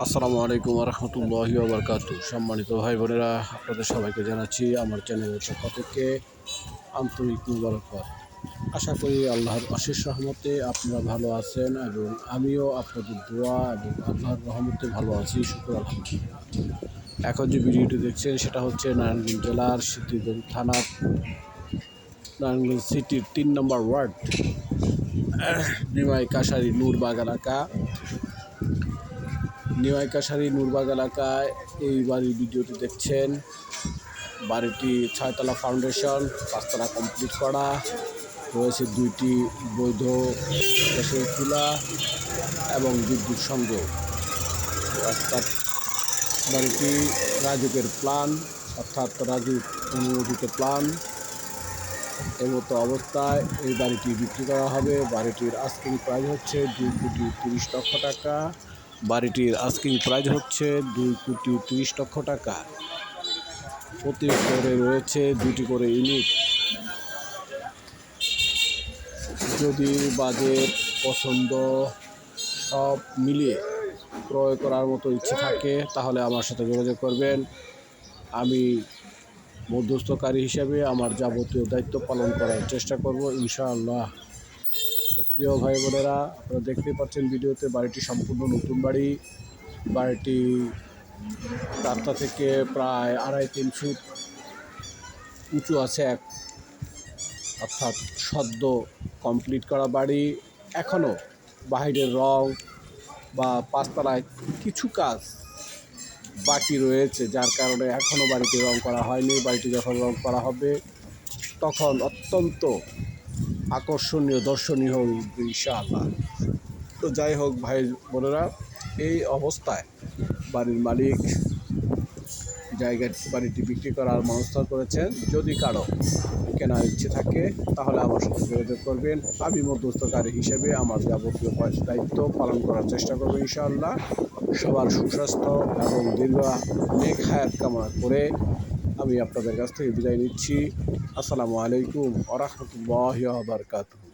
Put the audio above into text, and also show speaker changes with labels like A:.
A: আসসালামু আলাইকুম রহমতুল্লাহি ওবরকাতু। সম্মানিত ভাই বোনেরা, আপনাদের সবাইকে জানাচ্ছি আমার চ্যানেলের পক্ষ থেকে আন্তরিক মুবারকবাদ। আশা করি আল্লাহর অশেষ রহমতে আপনারা ভালো আছেন এবং আমিও আপনাদের দোয়া এবং আল্লাহর রহমতে ভালো আছি, শুকর আলহামদুলিল্লাহ। এখন যে ভিডিওটি দেখছেন সেটা হচ্ছে নারায়ণগঞ্জ জেলার সিদ্ধিরগঞ্জ থানার নারায়ণগঞ্জ সিটির ৩ নম্বর ওয়ার্ড নিমাই কাশারি নূরবাগ এলাকা। নিমাই কাশারি নূরবাগ এলাকায় এই বাড়ির ভিডিওটি দেখছেন। বাড়িটি 6তলা ফাউন্ডেশন, 5তলা কমপ্লিট করা রয়েছে, 2টি বৈধ গ্যাসের চুলা এবং বিদ্যুৎ সংযোগ। অর্থাৎ বাড়িটি রাজুকের প্ল্যান, অর্থাৎ রাজুক অনুমোদিত প্ল্যান। এই মতো অবস্থায় এই বাড়িটি বিক্রি করা হবে। বাড়িটির আস্কিং প্রাইস হচ্ছে 2,30,00,000 টাকা। বাড়িটির আস্কিং প্রাইস হচ্ছে 2,30,00,000 টাকা। প্রতি ফ্লোরে রয়েছে 2টি করে ইউনিট। যদি বাজেট পছন্দ সব মিলিয়ে ক্রয় করার মতো ইচ্ছে থাকে তাহলে আমার সাথে যোগাযোগ করবেন। আমি মধ্যস্থকারী হিসেবে আমার যাবতীয় দায়িত্ব পালন করার চেষ্টা করব ইনশাআল্লাহ। প্রিয় ভাই বোনেরা, আপনারা দেখতে পাচ্ছেন ভিডিওতে বাড়িটি সম্পূর্ণ নতুন বাড়ি। বাড়িটি রাস্তা থেকে প্রায় 2.5-3 ফিট উঁচু আছে, অর্থাৎ সদ্য কমপ্লিট করা বাড়ি। এখনও বাহিরের রং বা 5তলায় কিছু কাজ বাকি রয়েছে, যার কারণে এখনও বাড়িটি রং করা হয়নি। বাড়িটি যখন রং করা হবে তখন অত্যন্ত আকর্ষণীয়, দর্শনীয় হবে ইনশাআল্লাহ। তো যাই হোক ভাই বোনেরা, এই অবস্থায় বাড়ির মালিক বাড়িটি বিক্রি করার মনস্থ করেছেন। যদি কারো কেনার ইচ্ছে থাকে তাহলে আমার সাথে যোগাযোগ করবেন। আমি মধ্যস্থকারী হিসেবে আমার যাবতীয় দায়িত্ব পালন করার চেষ্টা করব ইনশাআল্লাহ। সবার সুস্বাস্থ্য এবং দীর্ঘ নেক হায়াত কামনা করে আমি আপনাদের কাছ থেকে বিদায় নিচ্ছি। আসসালামু আলাইকুম ওয়া রাহমাতুল্লাহি ওয়া বারাকাতুহু।